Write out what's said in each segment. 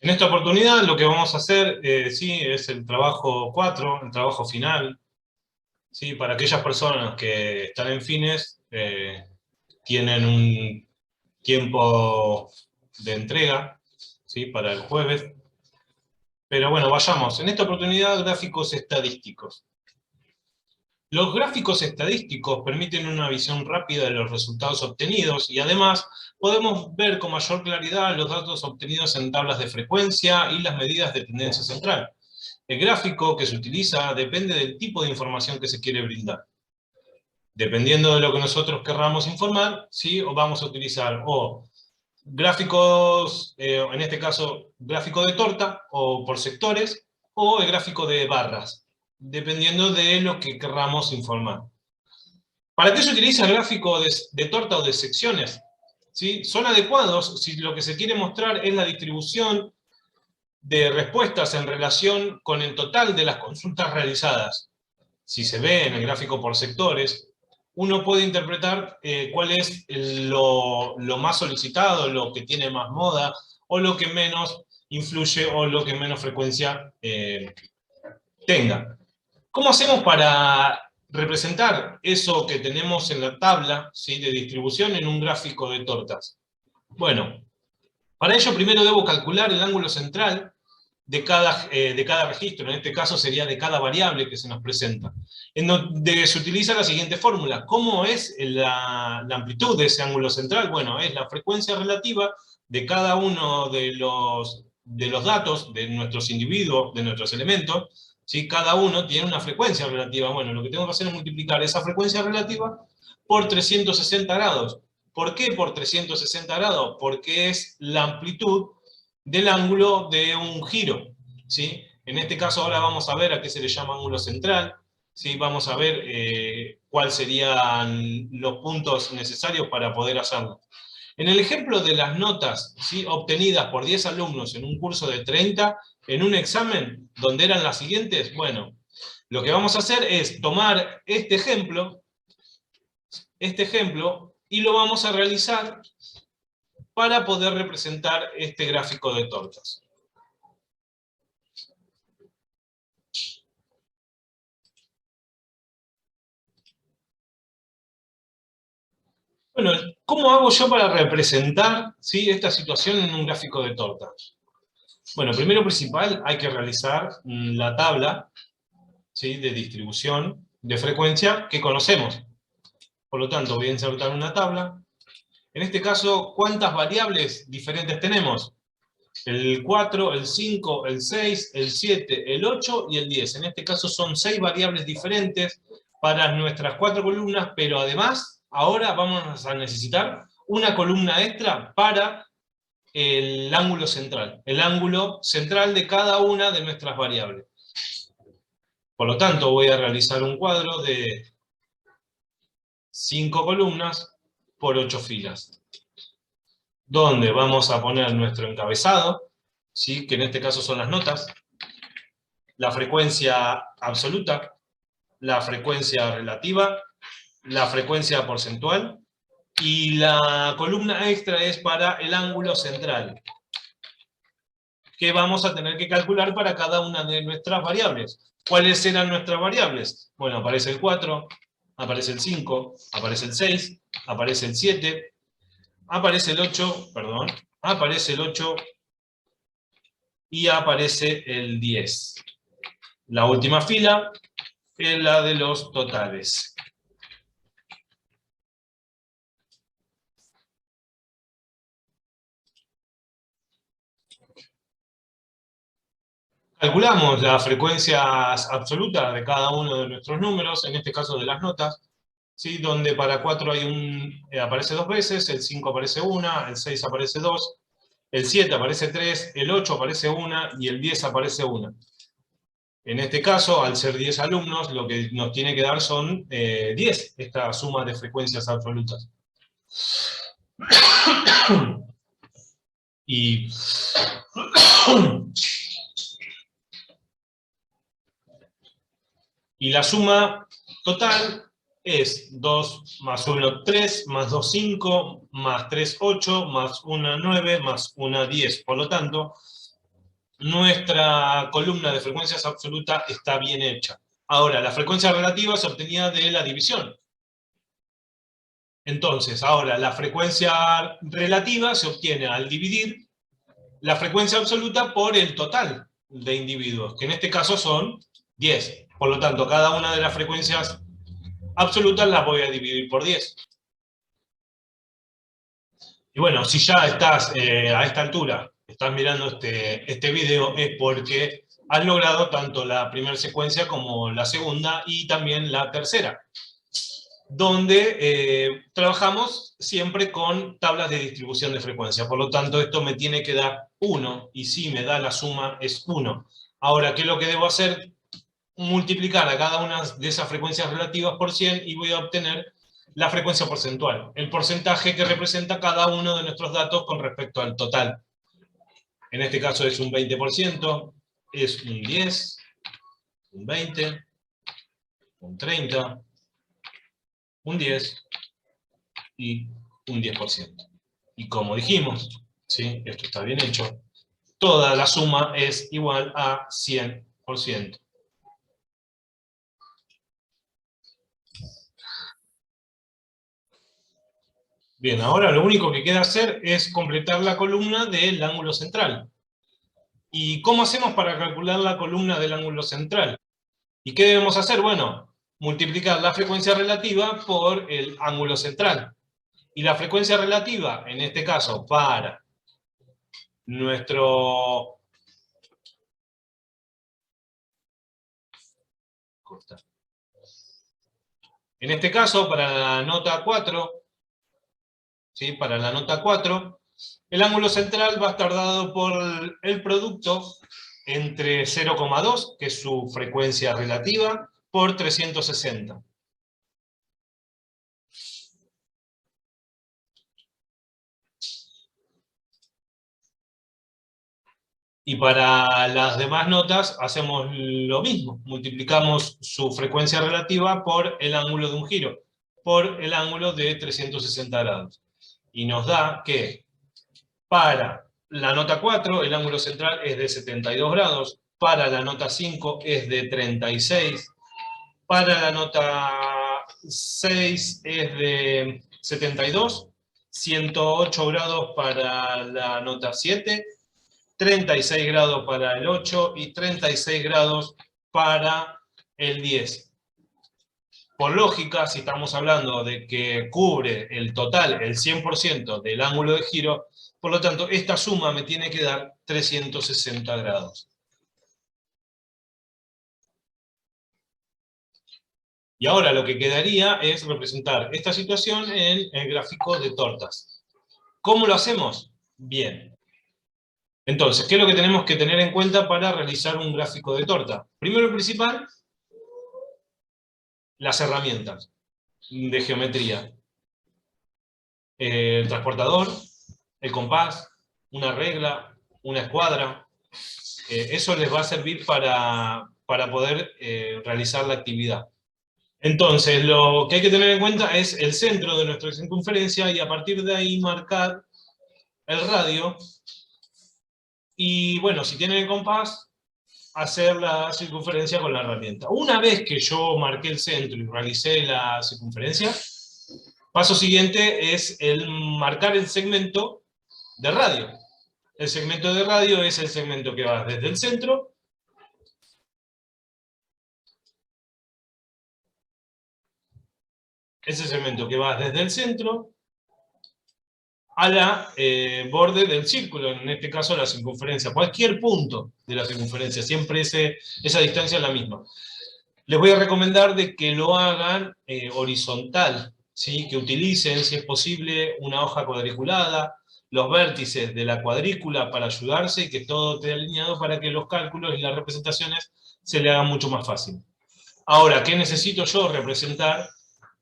En esta oportunidad lo que vamos a hacer sí, es el trabajo 4, el trabajo final. ¿Sí? Para aquellas personas que están en fines, tienen un tiempo de entrega, ¿sí? Para el jueves. Pero bueno, vayamos. En esta oportunidad, gráficos estadísticos. Los gráficos estadísticos permiten una visión rápida de los resultados obtenidos y además podemos ver con mayor claridad los datos obtenidos en tablas de frecuencia y las medidas de tendencia central. El gráfico que se utiliza depende del tipo de información que se quiere brindar. Dependiendo de lo que nosotros querramos informar, ¿sí? O vamos a utilizar o gráficos, en este caso, gráfico de torta o por sectores, o el gráfico de barras, dependiendo de lo que querramos informar. ¿Para qué se utiliza el gráfico de torta o de secciones? ¿Sí? Son adecuados si lo que se quiere mostrar es la distribución de respuestas en relación con el total de las consultas realizadas. Si se ve en el gráfico por sectores, uno puede interpretar cuál es lo más solicitado, lo que tiene más moda, o lo que menos influye, o lo que menos frecuencia tenga. ¿Cómo hacemos para representar eso que tenemos en la tabla, ¿sí? De distribución en un gráfico de tortas? Bueno, para ello primero debo calcular el ángulo central de cada registro, en este caso sería de cada variable que se nos presenta, en donde se utiliza la siguiente fórmula. ¿Cómo es la amplitud de ese ángulo central? Bueno, es la frecuencia relativa de cada uno de los datos, de nuestros individuos, de nuestros elementos, ¿sí? Cada uno tiene una frecuencia relativa. Bueno, lo que tengo que hacer es multiplicar esa frecuencia relativa por 360 grados. ¿Por qué por 360 grados? Porque es la amplitud del ángulo de un giro, ¿sí? En este caso ahora vamos a ver a qué se le llama ángulo central, ¿sí? Vamos a ver cuáles serían los puntos necesarios para poder hacerlo. En el ejemplo de las notas, ¿sí? Obtenidas por 10 alumnos en un curso de 30, en un examen donde eran las siguientes, bueno, lo que vamos a hacer es tomar este ejemplo, y lo vamos a realizar para poder representar este gráfico de tortas. Bueno, ¿cómo hago yo para representar, ¿sí? Esta situación en un gráfico de tortas? Bueno, primero principal hay que realizar la tabla, ¿sí? De distribución de frecuencia que conocemos. Por lo tanto, voy a insertar una tabla. En este caso, ¿cuántas variables diferentes tenemos? El 4, el 5, el 6, el 7, el 8 y el 10. En este caso son 6 variables diferentes para nuestras 4 columnas, pero además, ahora vamos a necesitar una columna extra para el ángulo central de cada una de nuestras variables. Por lo tanto, voy a realizar un cuadro de 5 columnas por 8 filas, donde vamos a poner nuestro encabezado, ¿sí? Que en este caso son las notas, la frecuencia absoluta, la frecuencia relativa, la frecuencia porcentual, y la columna extra es para el ángulo central, que vamos a tener que calcular para cada una de nuestras variables. ¿Cuáles eran nuestras variables? Bueno, aparece el 4, aparece el 5, aparece el 6, aparece el 7, aparece el 8, perdón, aparece el 8 y aparece el 10. La última fila es la de los totales. Calculamos las frecuencias absolutas de cada uno de nuestros números, en este caso de las notas, ¿sí? Donde para 4 aparece 2 veces, el 5 aparece 1, el 6 aparece 2, el 7 aparece 3, el 8 aparece 1 y el 10 aparece 1. En este caso, al ser 10 alumnos, lo que nos tiene que dar son 10, esta suma de frecuencias absolutas. Y la suma total es 2 más 1, 3, más 2, 5, más 3, 8, más 1, 9, más 1, 10. Por lo tanto, nuestra columna de frecuencias absoluta está bien hecha. Ahora, la frecuencia relativa se obtenía de la división. Entonces, ahora la frecuencia relativa se obtiene al dividir la frecuencia absoluta por el total de individuos, que en este caso son 10. Por lo tanto, cada una de las frecuencias absolutas las voy a dividir por 10. Y bueno, si ya estás a esta altura, estás mirando este video, es porque has logrado tanto la primera secuencia como la segunda y también la tercera, donde trabajamos siempre con tablas de distribución de frecuencia. Por lo tanto, esto me tiene que dar 1, y si me da la suma es 1. Ahora, ¿qué es lo que debo hacer? Multiplicar a cada una de esas frecuencias relativas por 100 y voy a obtener la frecuencia porcentual, el porcentaje que representa cada uno de nuestros datos con respecto al total. En este caso es un 20%, es un 10, un 20, un 30, un 10 y un 10%. Y como dijimos, ¿sí? Esto está bien hecho, toda la suma es igual a 100%. Bien, ahora lo único que queda hacer es completar la columna del ángulo central. ¿Y cómo hacemos para calcular la columna del ángulo central? ¿Y qué debemos hacer? Bueno, multiplicar la frecuencia relativa por el ángulo central. Y la frecuencia relativa, en este caso, para nuestro... En este caso, para la nota 4, ¿sí? Para la nota 4, el ángulo central va a estar dado por el producto entre 0,2, que es su frecuencia relativa, por 360. Y para las demás notas hacemos lo mismo, multiplicamos su frecuencia relativa por el ángulo de un giro, por el ángulo de 360 grados. Y nos da que para la nota 4 el ángulo central es de 72 grados, para la nota 5 es de 36, para la nota 6 es de 72, 108 grados para la nota 7, 36 grados para el 8 y 36 grados para el 10. Por lógica, si estamos hablando de que cubre el total, el 100% del ángulo de giro, por lo tanto, esta suma me tiene que dar 360 grados. Y ahora lo que quedaría es representar esta situación en el gráfico de tortas. ¿Cómo lo hacemos? Bien. Entonces, ¿qué es lo que tenemos que tener en cuenta para realizar un gráfico de torta? Primero y principal, las herramientas de geometría. El transportador, el compás, una regla, una escuadra. Eso les va a servir para poder realizar la actividad. Entonces, lo que hay que tener en cuenta es el centro de nuestra circunferencia y a partir de ahí marcar el radio. Y bueno, si tienen el compás, hacer la circunferencia con la herramienta. Una vez que yo marqué el centro y realicé la circunferencia, paso siguiente es el marcar el segmento de radio. El segmento de radio es el segmento que va desde el centro ese segmento que va desde el centro a la borde del círculo, en este caso la circunferencia, cualquier punto de la circunferencia, siempre esa distancia es la misma. Les voy a recomendar de que lo hagan horizontal, ¿sí? Que utilicen, si es posible, una hoja cuadriculada, los vértices de la cuadrícula para ayudarse y que todo esté alineado para que los cálculos y las representaciones se le hagan mucho más fácil. Ahora, ¿qué necesito yo representar?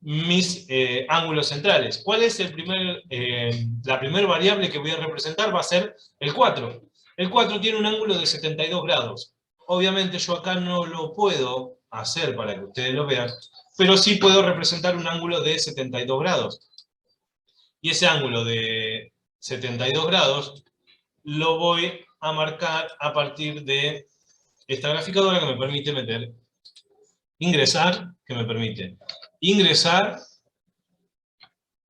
Mis ángulos centrales. ¿Cuál es la primera variable que voy a representar? Va a ser el 4. El 4 tiene un ángulo de 72 grados. Obviamente yo acá no lo puedo hacer para que ustedes lo vean, pero sí puedo representar un ángulo de 72 grados. Y ese ángulo de 72 grados lo voy a marcar a partir de esta graficadora que me permite ingresar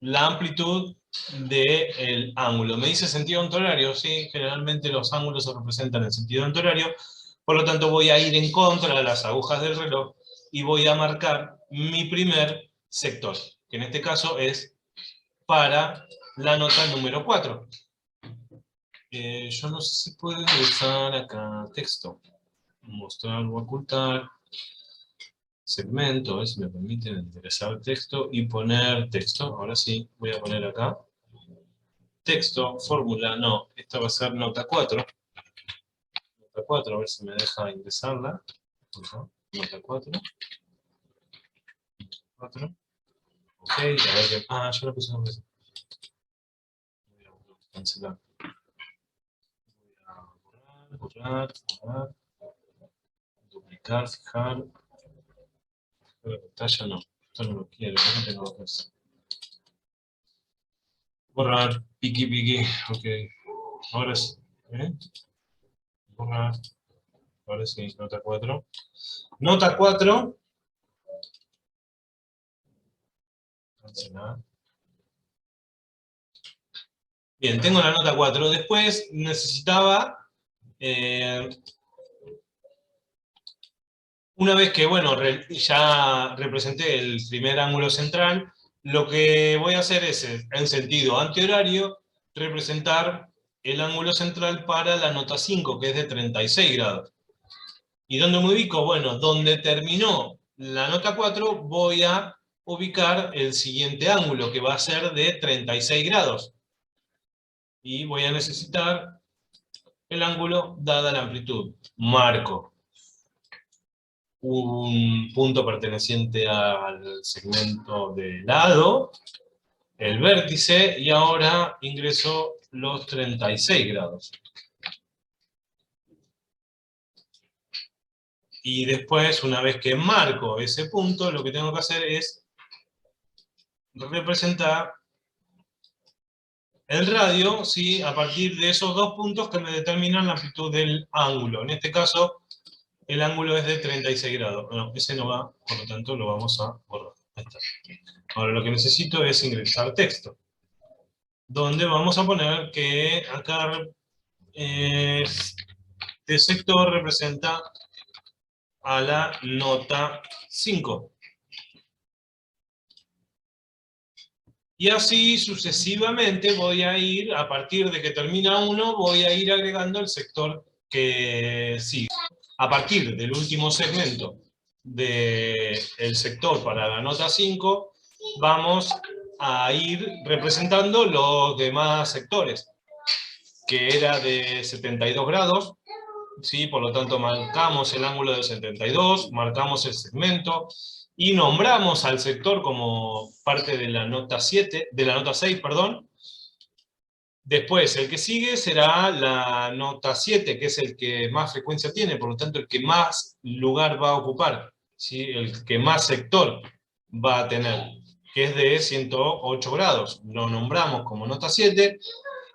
la amplitud del ángulo. Me dice sentido antihorario, sí, generalmente los ángulos se representan en sentido antihorario, por lo tanto voy a ir en contra de las agujas del reloj y voy a marcar mi primer sector, que en este caso es para la nota número 4. Yo no sé si puedo ingresar acá texto, mostrar o ocultar, segmento, a ver si me permiten ingresar texto y poner texto. Ahora sí, voy a poner acá texto, fórmula, no, esta va a ser nota 4. Nota 4, a ver si me deja ingresarla. Nota 4. 4. Ok, a ver qué. Ah, yo lo puse una vez. Voy a cancelar. Voy a borrar. Duplicar, fijar. La pantalla no. Esto no lo quiero, no tengo que hacer. Borrar, piqui, ok. Ahora sí. Borrar. Ahora sí, nota 4. Nota 4. Cancelar. Bien, tengo la nota 4. Después necesitaba, una vez que, bueno, ya representé el primer ángulo central, lo que voy a hacer es, en sentido antihorario, representar el ángulo central para la nota 5, que es de 36 grados. ¿Y dónde me ubico? Bueno, donde terminó la nota 4, voy a ubicar el siguiente ángulo, que va a ser de 36 grados. Y voy a necesitar el ángulo dada la amplitud. Marco un punto perteneciente al segmento de lado, el vértice, y ahora ingreso los 36 grados. Y después, una vez que marco ese punto, lo que tengo que hacer es representar el radio, ¿sí?, a partir de esos dos puntos que me determinan la amplitud del ángulo. En este caso, el ángulo es de 36 grados. Bueno, ese no va, por lo tanto lo vamos a borrar. Ahí está. Ahora lo que necesito es ingresar texto, donde vamos a poner que acá este sector representa a la nota 5. Y así sucesivamente voy a ir, a partir de que termina uno, voy a ir agregando el sector que sigue. A partir del último segmento del sector para la nota 5, vamos a ir representando los demás sectores, que era de 72 grados, ¿sí? Por lo tanto marcamos el ángulo de 72, marcamos el segmento, y nombramos al sector como parte de la nota 7, de la nota 6, perdón. Después, el que sigue será la nota 7, que es el que más frecuencia tiene, por lo tanto el que más lugar va a ocupar, ¿sí? El que más sector va a tener, que es de 108 grados. Lo nombramos como nota 7,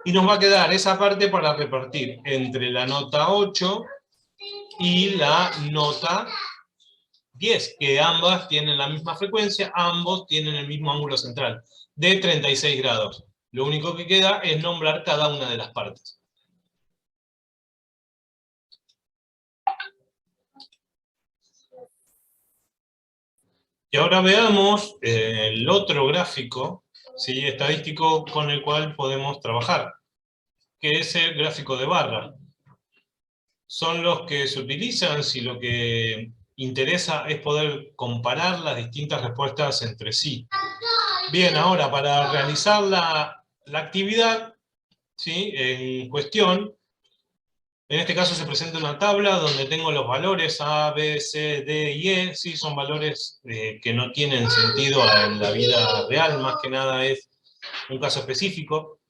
y nos va a quedar esa parte para repartir entre la nota 8 y la nota 10, que ambas tienen la misma frecuencia, ambos tienen el mismo ángulo central, de 36 grados. Lo único que queda es nombrar cada una de las partes. Y ahora veamos el otro gráfico, ¿sí?, estadístico con el cual podemos trabajar, que es el gráfico de barra. Son los que se utilizan si lo que interesa es poder comparar las distintas respuestas entre sí. Bien, ahora para realizar la actividad, ¿sí?, en cuestión, en este caso se presenta una tabla donde tengo los valores A, B, C, D y E, ¿sí? Son valores que no tienen sentido en la vida real, más que nada es un caso específico,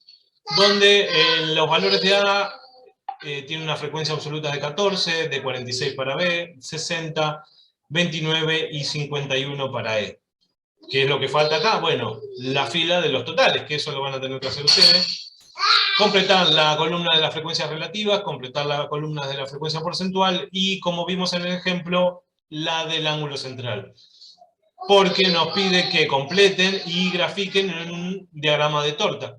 donde los valores de A tienen una frecuencia absoluta de 14, de 46 para B, 60, 29 y 51 para E. ¿Qué es lo que falta acá? Bueno, la fila de los totales, que eso lo van a tener que hacer ustedes. completar la columna de las frecuencias relativas, completar la columna de la frecuencia porcentual y, como vimos en el ejemplo, la del ángulo central. Porque nos pide que completen y grafiquen en un diagrama de torta.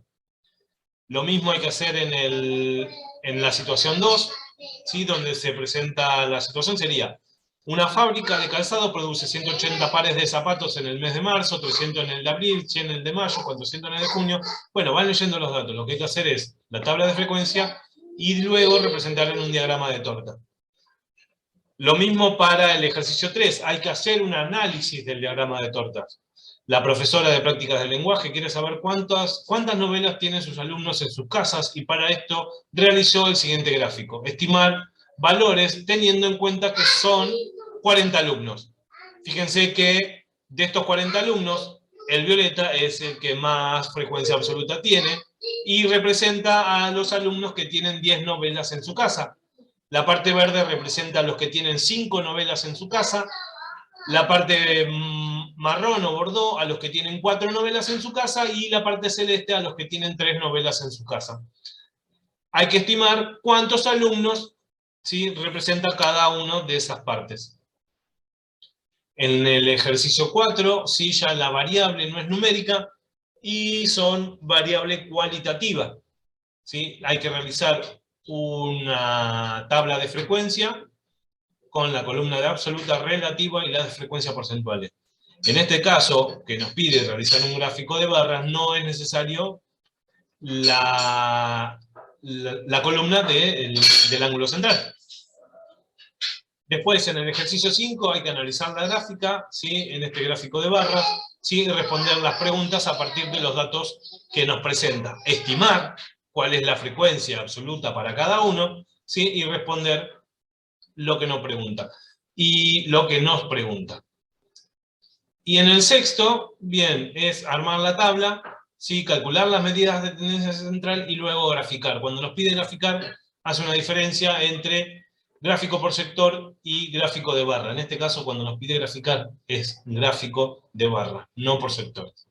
Lo mismo hay que hacer en la situación 2, ¿sí? Donde se presenta la situación sería: una fábrica de calzado produce 180 pares de zapatos en el mes de marzo, 300 en el de abril, 100 en el de mayo, 400 en el de junio. Bueno, van leyendo los datos. Lo que hay que hacer es la tabla de frecuencia y luego representar en un diagrama de torta. Lo mismo para el ejercicio 3. Hay que hacer un análisis del diagrama de tortas. La profesora de prácticas del lenguaje quiere saber cuántas novelas tienen sus alumnos en sus casas, y para esto realizó el siguiente gráfico: estimar valores teniendo en cuenta que son 40 alumnos. Fíjense que de estos 40 alumnos, el violeta es el que más frecuencia absoluta tiene y representa a los alumnos que tienen 10 novelas en su casa. La parte verde representa a los que tienen 5 novelas en su casa. La parte marrón o bordó a los que tienen 4 novelas en su casa, y la parte celeste a los que tienen 3 novelas en su casa. Hay que estimar cuántos alumnos, ¿sí?, representa cada una de esas partes. En el ejercicio 4, ¿sí?, ya la variable no es numérica y son variable cualitativa, ¿sí? Hay que realizar una tabla de frecuencia con la columna de absoluta, relativa y la de frecuencia porcentuales. En este caso, que nos pide realizar un gráfico de barras, no es necesario la columna del ángulo central. Después, en el ejercicio 5, hay que analizar la gráfica, ¿sí?, en este gráfico de barras, ¿sí?, y responder las preguntas a partir de los datos que nos presenta. Estimar cuál es la frecuencia absoluta para cada uno, ¿sí?, y responder lo que nos pregunta. Y lo que nos pregunta. Y en el sexto, bien, es armar la tabla, ¿sí?, calcular las medidas de tendencia central y luego graficar. Cuando nos pide graficar, hace una diferencia entre gráfico por sector y gráfico de barra. En este caso, cuando nos pide graficar, es gráfico de barra, no por sectores.